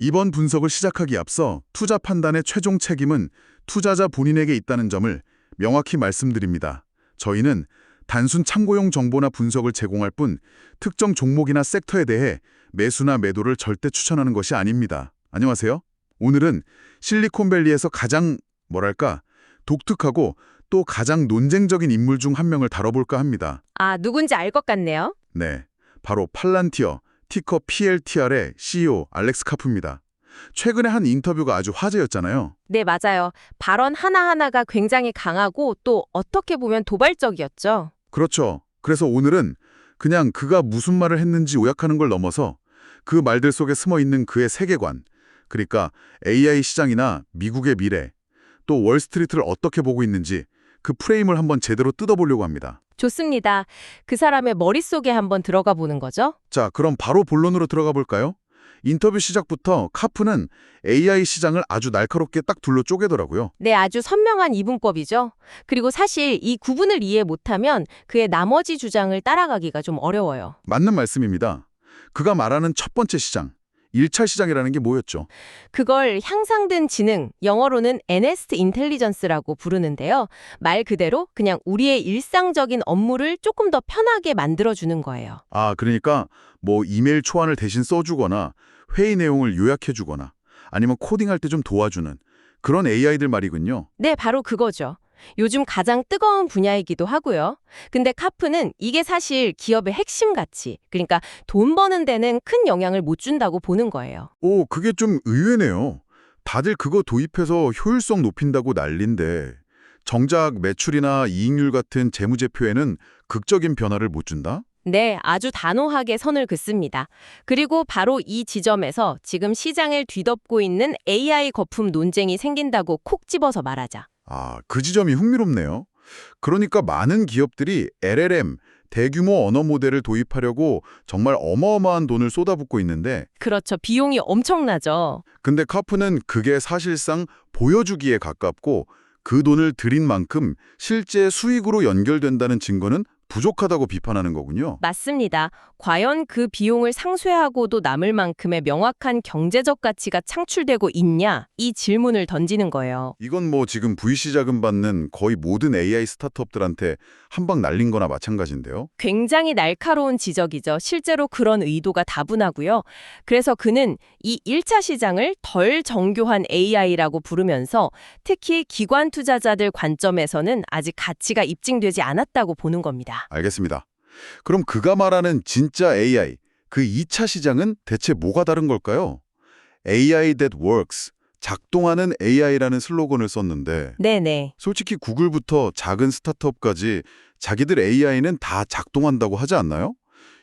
이번 분석을 시작하기 앞서 투자 판단의 최종 책임은 투자자 본인에게 있다는 점을 명확히 말씀드립니다. 저희는 단순 참고용 정보나 분석을 제공할 뿐 특정 종목이나 섹터에 대해 매수나 매도를 절대 추천하는 것이 아닙니다. 안녕하세요. 오늘은 실리콘밸리에서 가장 독특하고 또 가장 논쟁적인 인물 중 한 명을 다뤄볼까 합니다. 아, 누군지 알 것 같네요. 네, 바로 팔란티어, 티커 PLTR의 CEO 알렉스 카프입니다. 최근에 한 인터뷰가 아주 화제였잖아요. 네, 맞아요. 발언 하나하나가 굉장히 강하고 또 어떻게 보면 도발적이었죠. 그렇죠. 그래서 오늘은 그냥 그가 무슨 말을 했는지 요약하는 걸 넘어서 그 말들 속에 숨어있는 그의 세계관, 그러니까 AI 시장이나 미국의 미래, 또 월스트리트를 어떻게 보고 있는지 그 프레임을 한번 제대로 뜯어보려고 합니다. 좋습니다. 그 사람의 머릿속에 한번 들어가 보는 거죠. 자, 그럼 바로 본론으로 들어가 볼까요? 인터뷰 시작부터 카프는 AI 시장을 아주 날카롭게 딱 둘로 쪼개더라고요. 네, 아주 선명한 이분법이죠. 그리고 사실 이 구분을 이해 못하면 그의 나머지 주장을 따라가기가 좀 어려워요. 맞는 말씀입니다. 그가 말하는 첫 번째 시장, 1차 시장이라는 게 뭐였죠? 그걸 향상된 지능, 영어로는 Enhanced Intelligence라고 부르는데요. 말 그대로 그냥 우리의 일상적인 업무를 조금 더 편하게 만들어주는 거예요. 아, 그러니까 뭐 이메일 초안을 대신 써주거나 회의 내용을 요약해주거나 아니면 코딩할 때 좀 도와주는 그런 AI들 말이군요. 네, 바로 그거죠. 요즘 가장 뜨거운 분야이기도 하고요. 근데 카프는 이게 사실 기업의 핵심 가치, 그러니까 돈 버는 데는 큰 영향을 못 준다고 보는 거예요. 오, 그게 좀 의외네요. 다들 그거 도입해서 효율성 높인다고 난린데 정작 매출이나 이익률 같은 재무제표에는 극적인 변화를 못 준다? 네, 아주 단호하게 선을 긋습니다. 그리고 바로 이 지점에서 지금 시장을 뒤덮고 있는 AI 거품 논쟁이 생긴다고 콕 집어서 말하자. 아, 그 지점이 흥미롭네요. 그러니까 많은 기업들이 LLM, 대규모 언어 모델을 도입하려고 정말 어마어마한 돈을 쏟아붓고 있는데 그렇죠. 비용이 엄청나죠. 근데 카프는 그게 사실상 보여주기에 가깝고 그 돈을 들인 만큼 실제 수익으로 연결된다는 증거는 부족하다고 비판하는 거군요. 맞습니다. 과연 그 비용을 상쇄하고도 남을 만큼의 명확한 경제적 가치가 창출되고 있냐? 이 질문을 던지는 거예요. 이건 뭐 지금 VC 자금 받는 거의 모든 AI 스타트업들한테 한 방 날린 거나 마찬가지인데요. 굉장히 날카로운 지적이죠. 실제로 그런 의도가 다분하고요. 그래서 그는 이 1차 시장을 덜 정교한 AI라고 부르면서 특히 기관 투자자들 관점에서는 아직 가치가 입증되지 않았다고 보는 겁니다. 알겠습니다. 그럼 그가 말하는 진짜 AI, 그 2차 시장은 대체 뭐가 다른 걸까요? AI that works, 작동하는 AI라는 슬로건을 썼는데 네네. 솔직히 구글부터 작은 스타트업까지 자기들 AI는 다 작동한다고 하지 않나요?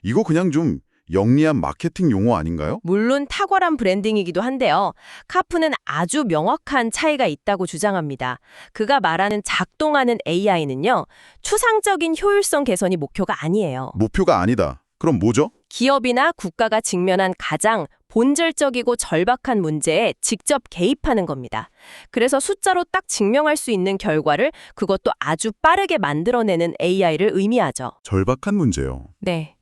이거 그냥 좀 영리한 마케팅 용어 아닌가요? 물론 탁월한 브랜딩이기도 한데요. 카프는 아주 명확한 차이가 있다고 주장합니다. 그가 말하는 작동하는 AI는요. 추상적인 효율성 개선이 목표가 아니에요. 목표가 아니다. 그럼 뭐죠? 기업이나 국가가 직면한 가장 본질적이고 절박한 문제에 직접 개입하는 겁니다. 그래서 숫자로 딱 증명할 수 있는 결과를 그것도 아주 빠르게 만들어내는 AI를 의미하죠. 절박한 문제요. 네.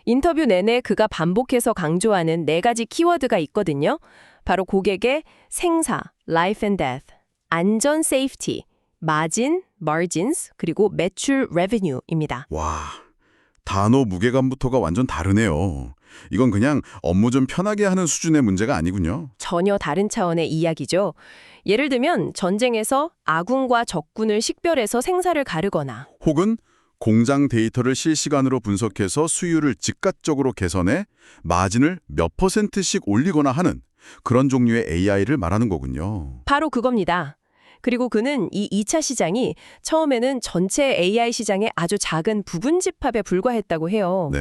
인터뷰 내내 그가 반복해서 강조하는 4가지 키워드가 있거든요. 바로 고객의 생사, life and death, 안전, safety, 마진, margins, 그리고 매출, revenue입니다. 와, 단어 무게감부터가 완전 다르네요. 이건 그냥 업무 좀 편하게 하는 수준의 문제가 아니군요. 전혀 다른 차원의 이야기죠. 예를 들면 전쟁에서 아군과 적군을 식별해서 생사를 가르거나 혹은 공장 데이터를 실시간으로 분석해서 수율을 즉각적으로 개선해 마진을 몇 %씩 올리거나 하는 그런 종류의 AI를 말하는 거군요. 바로 그겁니다. 그리고 그는 이 2차 시장이 처음에는 전체 AI 시장의 아주 작은 부분 집합에 불과했다고 해요. 네.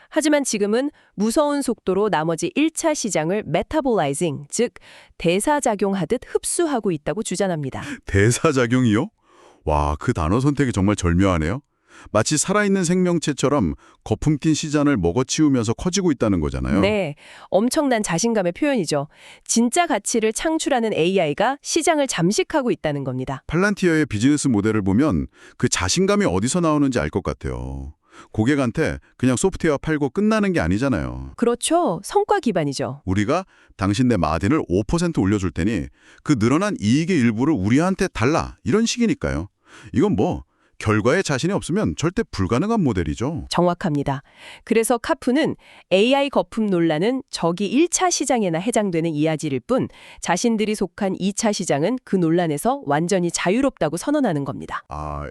하지만 지금은 무서운 속도로 나머지 1차 시장을 메타볼라이징, 즉 대사작용하듯 흡수하고 있다고 주장합니다. 대사작용이요? 와, 그 단어 선택이 정말 절묘하네요. 마치 살아있는 생명체처럼 거품 낀 시장을 먹어치우면서 커지고 있다는 거잖아요. 네, 엄청난 자신감의 표현이죠. 진짜 가치를 창출하는 AI가 시장을 잠식하고 있다는 겁니다. 팔란티어의 비즈니스 모델을 보면 그 자신감이 어디서 나오는지 알 것 같아요. 고객한테 그냥 소프트웨어 팔고 끝나는 게 아니잖아요. 그렇죠. 성과 기반이죠. 우리가 당신네 마진을 5% 올려줄 테니 그 늘어난 이익의 일부를 우리한테 달라. 이런 식이니까요. 이건 뭐 결과에 자신이 없으면 절대 불가능한 모델이죠. 정확합니다. 그래서 카푸는 AI 거품 논란은 저기 1차 시장에나 해당되는 이야기일 뿐 자신들이 속한 2차 시장은 그 논란에서 완전히 자유롭다고 선언하는 겁니다.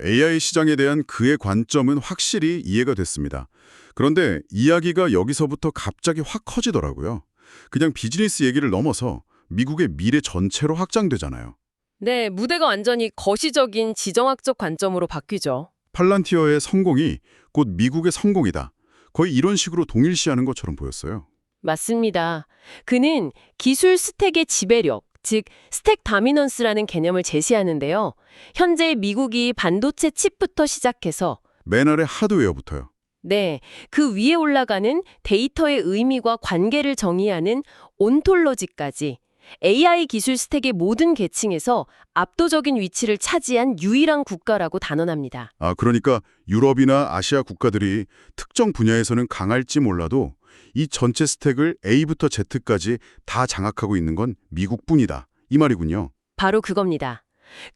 AI 시장에 대한 그의 관점은 확실히 이해가 됐습니다. 그런데 이야기가 여기서부터 갑자기 확 커지더라고요. 그냥 비즈니스 얘기를 넘어서 미국의 미래 전체로 확장되잖아요. 네, 무대가 완전히 거시적인 지정학적 관점으로 바뀌죠. 팔란티어의 성공이 곧 미국의 성공이다. 거의 이런 식으로 동일시하는 것처럼 보였어요. 맞습니다. 그는 기술 스택의 지배력, 즉 스택 다미넌스라는 개념을 제시하는데요. 현재 미국이 반도체 칩부터 시작해서 맨 아래 하드웨어부터요. 네, 그 위에 올라가는 데이터의 의미와 관계를 정의하는 온톨로지까지 AI 기술 스택의 모든 계층에서 압도적인 위치를 차지한 유일한 국가라고 단언합니다. 그러니까 유럽이나 아시아 국가들이 특정 분야에서는 강할지 몰라도 이 전체 스택을 A부터 Z까지 다 장악하고 있는 건 미국뿐이다. 이 말이군요. 바로 그겁니다.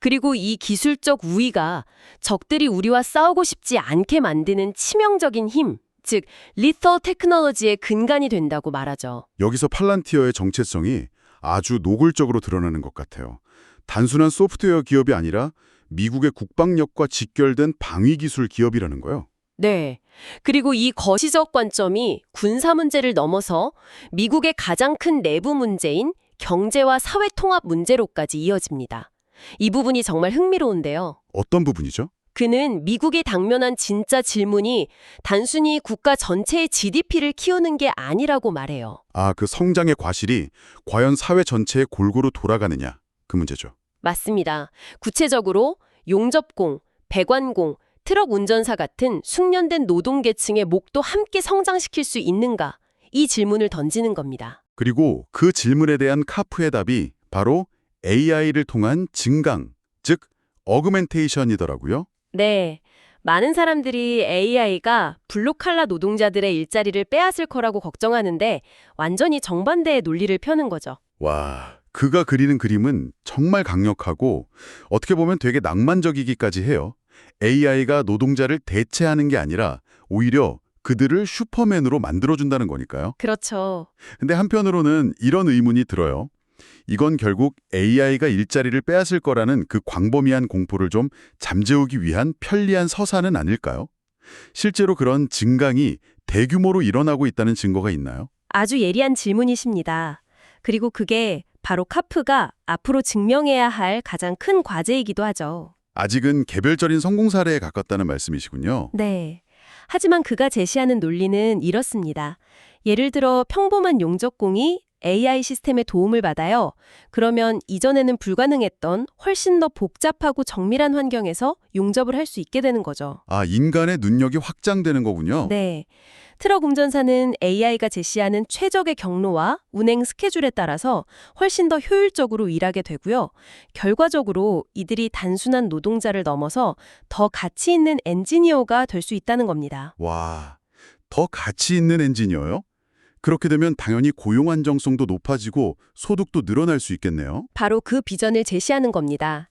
그리고 이 기술적 우위가 적들이 우리와 싸우고 싶지 않게 만드는 치명적인 힘, 즉 리터 테크놀로지의 근간이 된다고 말하죠. 여기서 팔란티어의 정체성이 아주 노골적으로 드러나는 것 같아요. 단순한 소프트웨어 기업이 아니라 미국의 국방력과 직결된 방위기술 기업이라는 거요. 네. 그리고 이 거시적 관점이 군사 문제를 넘어서 미국의 가장 큰 내부 문제인 경제와 사회 통합 문제로까지 이어집니다. 이 부분이 정말 흥미로운데요. 어떤 부분이죠? 그는 미국이 당면한 진짜 질문이 단순히 국가 전체의 GDP를 키우는 게 아니라고 말해요. 그 성장의 과실이 과연 사회 전체에 골고루 돌아가느냐, 그 문제죠. 맞습니다. 구체적으로 용접공, 배관공, 트럭 운전사 같은 숙련된 노동계층의 목도 함께 성장시킬 수 있는가? 이 질문을 던지는 겁니다. 그리고 그 질문에 대한 카프의 답이 바로 AI를 통한 증강, 즉 어그멘테이션이더라고요. 네. 많은 사람들이 AI가 블루칼라 노동자들의 일자리를 빼앗을 거라고 걱정하는데 완전히 정반대의 논리를 펴는 거죠. 와, 그가 그리는 그림은 정말 강력하고 어떻게 보면 되게 낭만적이기까지 해요. AI가 노동자를 대체하는 게 아니라 오히려 그들을 슈퍼맨으로 만들어준다는 거니까요. 그렇죠. 근데 한편으로는 이런 의문이 들어요. 이건 결국 AI가 일자리를 빼앗을 거라는 그 광범위한 공포를 좀 잠재우기 위한 편리한 서사는 아닐까요? 실제로 그런 증강이 대규모로 일어나고 있다는 증거가 있나요? 아주 예리한 질문이십니다. 그리고 그게 바로 카프가 앞으로 증명해야 할 가장 큰 과제이기도 하죠. 아직은 개별적인 성공 사례에 가깝다는 말씀이시군요. 네. 하지만 그가 제시하는 논리는 이렇습니다. 예를 들어 평범한 용접공이 AI 시스템의 도움을 받아요. 그러면 이전에는 불가능했던 훨씬 더 복잡하고 정밀한 환경에서 용접을 할 수 있게 되는 거죠. 인간의 능력이 확장되는 거군요. 네. 트럭 운전사는 AI가 제시하는 최적의 경로와 운행 스케줄에 따라서 훨씬 더 효율적으로 일하게 되고요. 결과적으로 이들이 단순한 노동자를 넘어서 더 가치 있는 엔지니어가 될 수 있다는 겁니다. 와, 더 가치 있는 엔지니어요? 그렇게 되면 당연히 고용 안정성도 높아지고 소득도 늘어날 수 있겠네요. 바로 그 비전을 제시하는 겁니다.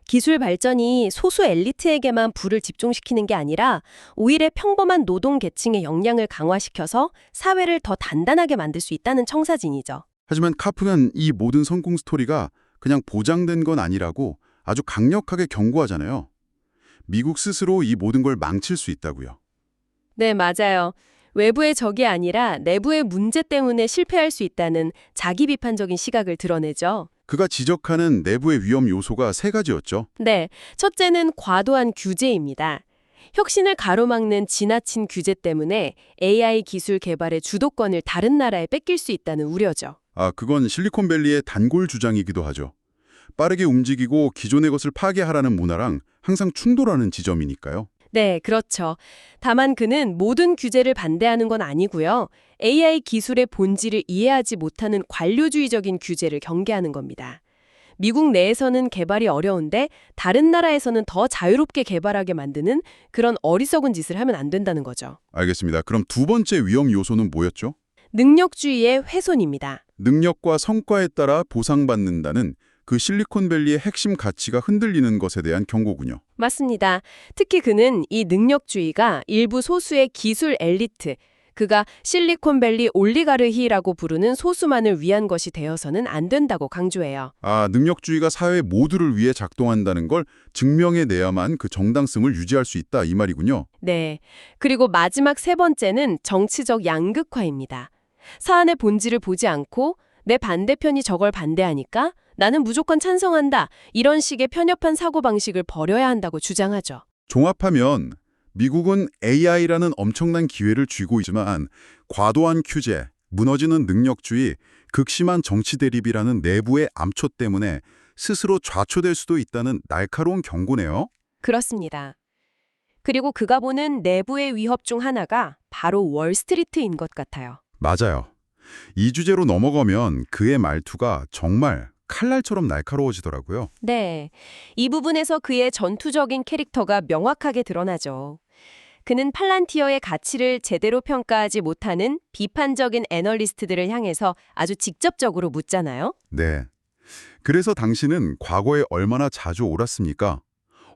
기술 발전이 소수 엘리트에게만 부를 집중시키는 게 아니라 오히려 평범한 노동 계층의 역량을 강화시켜서 사회를 더 단단하게 만들 수 있다는 청사진이죠. 하지만 카프는 이 모든 성공 스토리가 그냥 보장된 건 아니라고 아주 강력하게 경고하잖아요. 미국 스스로 이 모든 걸 망칠 수 있다고요. 네, 맞아요. 외부의 적이 아니라 내부의 문제 때문에 실패할 수 있다는 자기 비판적인 시각을 드러내죠. 그가 지적하는 내부의 위험 요소가 세 가지였죠. 네, 첫째는 과도한 규제입니다. 혁신을 가로막는 지나친 규제 때문에 AI 기술 개발의 주도권을 다른 나라에 뺏길 수 있다는 우려죠. 그건 실리콘밸리의 단골 주장이기도 하죠. 빠르게 움직이고 기존의 것을 파괴하라는 문화랑 항상 충돌하는 지점이니까요. 네, 그렇죠. 다만 그는 모든 규제를 반대하는 건 아니고요. AI 기술의 본질을 이해하지 못하는 관료주의적인 규제를 경계하는 겁니다. 미국 내에서는 개발이 어려운데 다른 나라에서는 더 자유롭게 개발하게 만드는 그런 어리석은 짓을 하면 안 된다는 거죠. 알겠습니다. 그럼 두 번째 위험 요소는 뭐였죠? 능력주의의 훼손입니다. 능력과 성과에 따라 보상받는다는 그 실리콘밸리의 핵심 가치가 흔들리는 것에 대한 경고군요. 맞습니다. 특히 그는 이 능력주의가 일부 소수의 기술 엘리트, 그가 실리콘밸리 올리가르히라고 부르는 소수만을 위한 것이 되어서는 안 된다고 강조해요. 능력주의가 사회 모두를 위해 작동한다는 걸 증명해내야만 그 정당성을 유지할 수 있다 이 말이군요. 네. 그리고 마지막 세 번째는 정치적 양극화입니다. 사안의 본질을 보지 않고 내 반대편이 저걸 반대하니까 나는 무조건 찬성한다. 이런 식의 편협한 사고방식을 버려야 한다고 주장하죠. 종합하면 미국은 AI라는 엄청난 기회를 쥐고 있지만 과도한 규제, 무너지는 능력주의, 극심한 정치 대립이라는 내부의 암초 때문에 스스로 좌초될 수도 있다는 날카로운 경고네요. 그렇습니다. 그리고 그가 보는 내부의 위협 중 하나가 바로 월스트리트인 것 같아요. 맞아요. 이 주제로 넘어가면 그의 말투가 정말 칼날처럼 날카로워지더라고요. 네. 이 부분에서 그의 전투적인 캐릭터가 명확하게 드러나죠. 그는 팔란티어의 가치를 제대로 평가하지 못하는 비판적인 애널리스트들을 향해서 아주 직접적으로 묻잖아요. 네. 그래서 당신은 과거에 얼마나 자주 옳았습니까?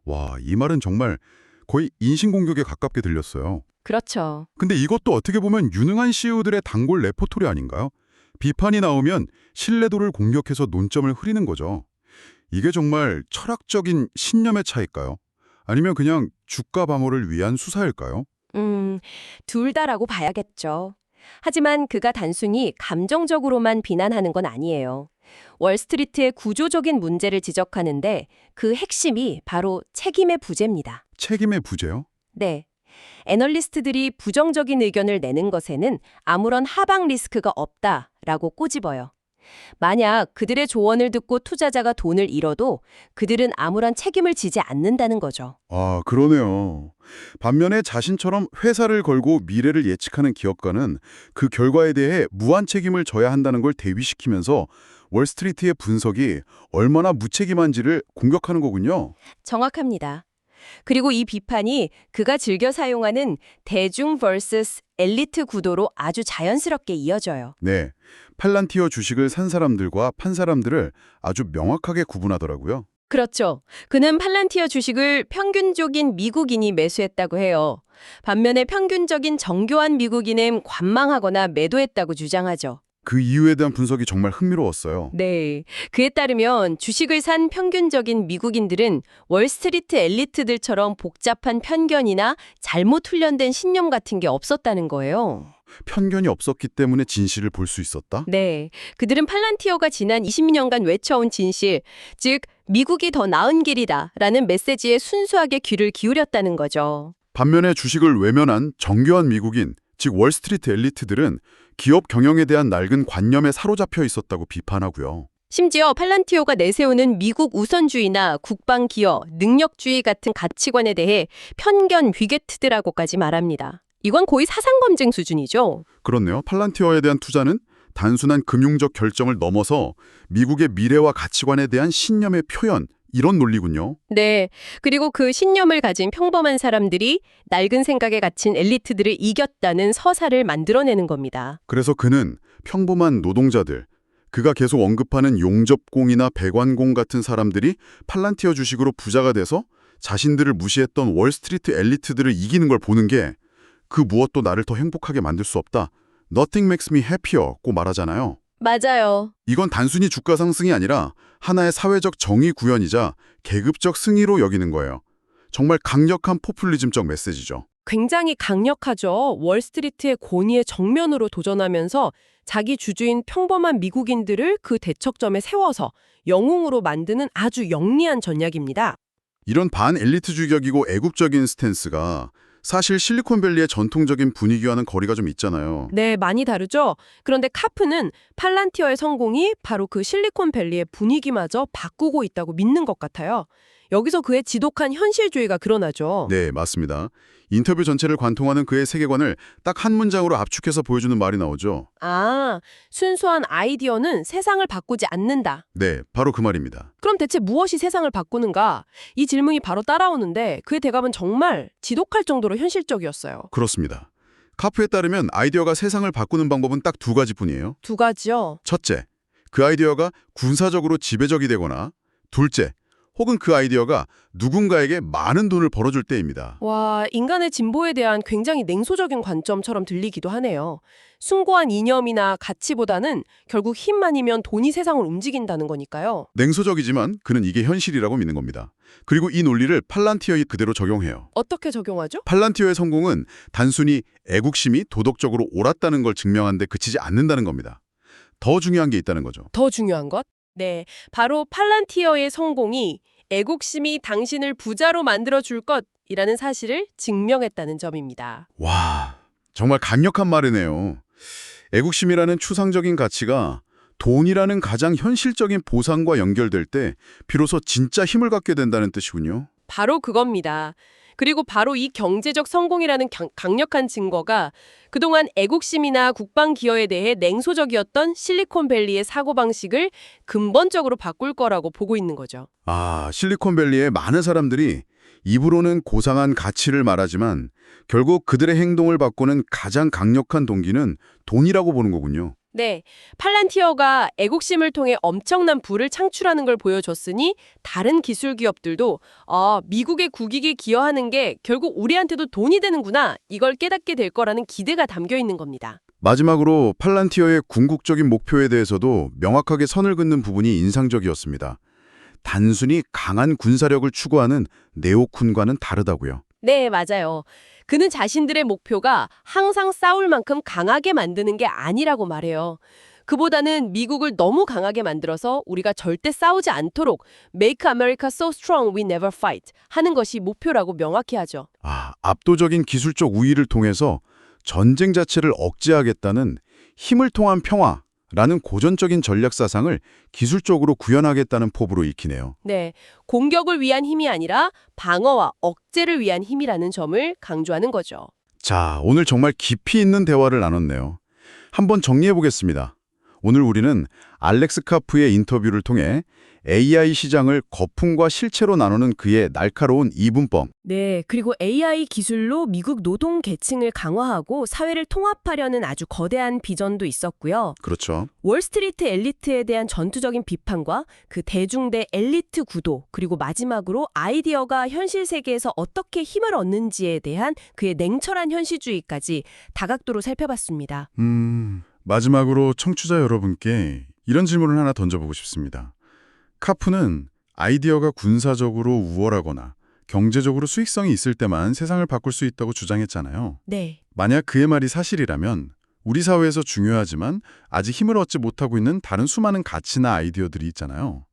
와, 이 말은 정말 거의 인신공격에 가깝게 들렸어요. 그렇죠. 근데 이것도 어떻게 보면 유능한 CEO들의 단골 레포토리 아닌가요? 비판이 나오면 신뢰도를 공격해서 논점을 흐리는 거죠. 이게 정말 철학적인 신념의 차이일까요? 아니면 그냥 주가 방어를 위한 수사일까요? 둘 다라고 봐야겠죠. 하지만 그가 단순히 감정적으로만 비난하는 건 아니에요. 월스트리트의 구조적인 문제를 지적하는데 그 핵심이 바로 책임의 부재입니다. 책임의 부재요? 네. 애널리스트들이 부정적인 의견을 내는 것에는 아무런 하방 리스크가 없다라고 꼬집어요. 만약 그들의 조언을 듣고 투자자가 돈을 잃어도 그들은 아무런 책임을 지지 않는다는 거죠. 그러네요. 반면에 자신처럼 회사를 걸고 미래를 예측하는 기업가는 그 결과에 대해 무한 책임을 져야 한다는 걸 대비시키면서 월스트리트의 분석이 얼마나 무책임한지를 공격하는 거군요. 정확합니다. 그리고 이 비판이 그가 즐겨 사용하는 대중 vs 엘리트 구도로 아주 자연스럽게 이어져요. 네, 팔란티어 주식을 산 사람들과 판 사람들을 아주 명확하게 구분하더라고요. 그렇죠. 그는 팔란티어 주식을 평균적인 미국인이 매수했다고 해요. 반면에 평균적인 정교한 미국인은 관망하거나 매도했다고 주장하죠. 그 이유에 대한 분석이 정말 흥미로웠어요. 네. 그에 따르면 주식을 산 평균적인 미국인들은 월스트리트 엘리트들처럼 복잡한 편견이나 잘못 훈련된 신념 같은 게 없었다는 거예요. 편견이 없었기 때문에 진실을 볼 수 있었다? 네. 그들은 팔란티어가 지난 20년간 외쳐온 진실, 즉 미국이 더 나은 길이다라는 메시지에 순수하게 귀를 기울였다는 거죠. 반면에 주식을 외면한 정교한 미국인, 즉 월스트리트 엘리트들은 기업 경영에 대한 낡은 관념에 사로잡혀 있었다고 비판하고요. 심지어 팔란티오가 내세우는 미국 우선주의나 국방 기여, 능력주의 같은 가치관에 대해 편견 위게트드라고까지 말합니다. 이건 거의 사상 검증 수준이죠. 그렇네요. 팔란티어에 대한 투자는 단순한 금융적 결정을 넘어서 미국의 미래와 가치관에 대한 신념의 표현, 이런 논리군요. 네. 그리고 그 신념을 가진 평범한 사람들이 낡은 생각에 갇힌 엘리트들을 이겼다는 서사를 만들어내는 겁니다. 그래서 그는 평범한 노동자들, 그가 계속 언급하는 용접공이나 배관공 같은 사람들이 팔란티어 주식으로 부자가 돼서 자신들을 무시했던 월스트리트 엘리트들을 이기는 걸 보는 게 그 무엇도 나를 더 행복하게 만들 수 없다. Nothing makes me happier 고 말하잖아요. 맞아요. 이건 단순히 주가 상승이 아니라 하나의 사회적 정의 구현이자 계급적 승리로 여기는 거예요. 정말 강력한 포퓰리즘적 메시지죠. 굉장히 강력하죠. 월스트리트의 권위에 정면으로 도전하면서 자기 주주인 평범한 미국인들을 그 대척점에 세워서 영웅으로 만드는 아주 영리한 전략입니다. 이런 반엘리트주의적이고 애국적인 스탠스가 사실 실리콘밸리의 전통적인 분위기와는 거리가 좀 있잖아요. 네, 많이 다르죠? 그런데 카프는 팔란티어의 성공이 바로 그 실리콘밸리의 분위기마저 바꾸고 있다고 믿는 것 같아요. 여기서 그의 지독한 현실주의가 드러나죠. 네, 맞습니다. 인터뷰 전체를 관통하는 그의 세계관을 딱 한 문장으로 압축해서 보여주는 말이 나오죠. 아, 순수한 아이디어는 세상을 바꾸지 않는다. 네, 바로 그 말입니다. 그럼 대체 무엇이 세상을 바꾸는가? 이 질문이 바로 따라오는데 그의 대답은 정말 지독할 정도로 현실적이었어요. 그렇습니다. 카프에 따르면 아이디어가 세상을 바꾸는 방법은 딱 두 가지뿐이에요. 두 가지요. 첫째, 그 아이디어가 군사적으로 지배적이 되거나 둘째, 혹은 그 아이디어가 누군가에게 많은 돈을 벌어줄 때입니다. 와, 인간의 진보에 대한 굉장히 냉소적인 관점처럼 들리기도 하네요. 숭고한 이념이나 가치보다는 결국 힘만이면 돈이 세상을 움직인다는 거니까요. 냉소적이지만 그는 이게 현실이라고 믿는 겁니다. 그리고 이 논리를 팔란티어에 그대로 적용해요. 어떻게 적용하죠? 팔란티어의 성공은 단순히 애국심이 도덕적으로 옳았다는 걸 증명하는 데 그치지 않는다는 겁니다. 더 중요한 게 있다는 거죠. 더 중요한 것? 네, 바로 팔란티어의 성공이 애국심이 당신을 부자로 만들어줄 것이라는 사실을 증명했다는 점입니다. 와, 정말 강력한 말이네요. 애국심이라는 추상적인 가치가 돈이라는 가장 현실적인 보상과 연결될 때 비로소 진짜 힘을 갖게 된다는 뜻이군요. 바로 그겁니다. 그리고 바로 이 경제적 성공이라는 강력한 증거가 그동안 애국심이나 국방 기여에 대해 냉소적이었던 실리콘밸리의 사고방식을 근본적으로 바꿀 거라고 보고 있는 거죠. 아, 실리콘밸리의 많은 사람들이 입으로는 고상한 가치를 말하지만 결국 그들의 행동을 바꾸는 가장 강력한 동기는 돈이라고 보는 거군요. 네, 팔란티어가 애국심을 통해 엄청난 부를 창출하는 걸 보여줬으니 다른 기술 기업들도 미국의 국익에 기여하는 게 결국 우리한테도 돈이 되는구나 이걸 깨닫게 될 거라는 기대가 담겨 있는 겁니다. 마지막으로 팔란티어의 궁극적인 목표에 대해서도 명확하게 선을 긋는 부분이 인상적이었습니다. 단순히 강한 군사력을 추구하는 네오쿤과는 다르다고요. 네, 맞아요. 그는 자신들의 목표가 항상 싸울 만큼 강하게 만드는 게 아니라고 말해요. 그보다는 미국을 너무 강하게 만들어서 우리가 절대 싸우지 않도록 Make America so strong we never fight 하는 것이 목표라고 명확히 하죠. 아, 압도적인 기술적 우위를 통해서 전쟁 자체를 억제하겠다는 힘을 통한 평화라는 고전적인 전략 사상을 기술적으로 구현하겠다는 포부로 익히네요. 네, 공격을 위한 힘이 아니라 방어와 억제를 위한 힘이라는 점을 강조하는 거죠. 자, 오늘 정말 깊이 있는 대화를 나눴네요. 한번 정리해 보겠습니다. 오늘 우리는 알렉스 카프의 인터뷰를 통해 AI 시장을 거품과 실체로 나누는 그의 날카로운 이분법, 네, 그리고 AI 기술로 미국 노동 계층을 강화하고 사회를 통합하려는 아주 거대한 비전도 있었고요. 그렇죠. 월스트리트 엘리트에 대한 전투적인 비판과 그 대중대 엘리트 구도, 그리고 마지막으로 아이디어가 현실 세계에서 어떻게 힘을 얻는지에 대한 그의 냉철한 현실주의까지 다각도로 살펴봤습니다. 마지막으로 청취자 여러분께 이런 질문을 하나 던져보고 싶습니다. 카프는 아이디어가 군사적으로 우월하거나 경제적으로 수익성이 있을 때만 세상을 바꿀 수 있다고 주장했잖아요. 네. 만약 그의 말이 사실이라면 우리 사회에서 중요하지만 아직 힘을 얻지 못하고 있는 다른 수많은 가치나 아이디어들이 있잖아요.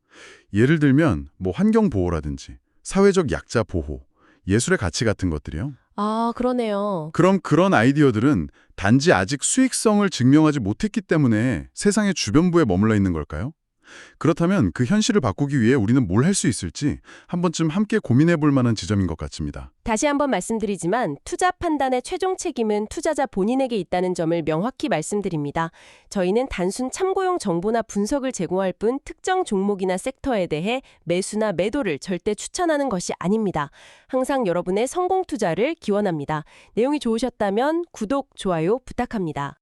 예를 들면 환경보호라든지 사회적 약자 보호, 예술의 가치 같은 것들이요. 아, 그러네요. 그럼 그런 아이디어들은 단지 아직 수익성을 증명하지 못했기 때문에 세상의 주변부에 머물러 있는 걸까요? 그렇다면 그 현실을 바꾸기 위해 우리는 뭘 할 수 있을지 한 번쯤 함께 고민해 볼 만한 지점인 것 같습니다. 다시 한번 말씀드리지만 투자 판단의 최종 책임은 투자자 본인에게 있다는 점을 명확히 말씀드립니다. 저희는 단순 참고용 정보나 분석을 제공할 뿐 특정 종목이나 섹터에 대해 매수나 매도를 절대 추천하는 것이 아닙니다. 항상 여러분의 성공 투자를 기원합니다. 내용이 좋으셨다면 구독, 좋아요 부탁합니다.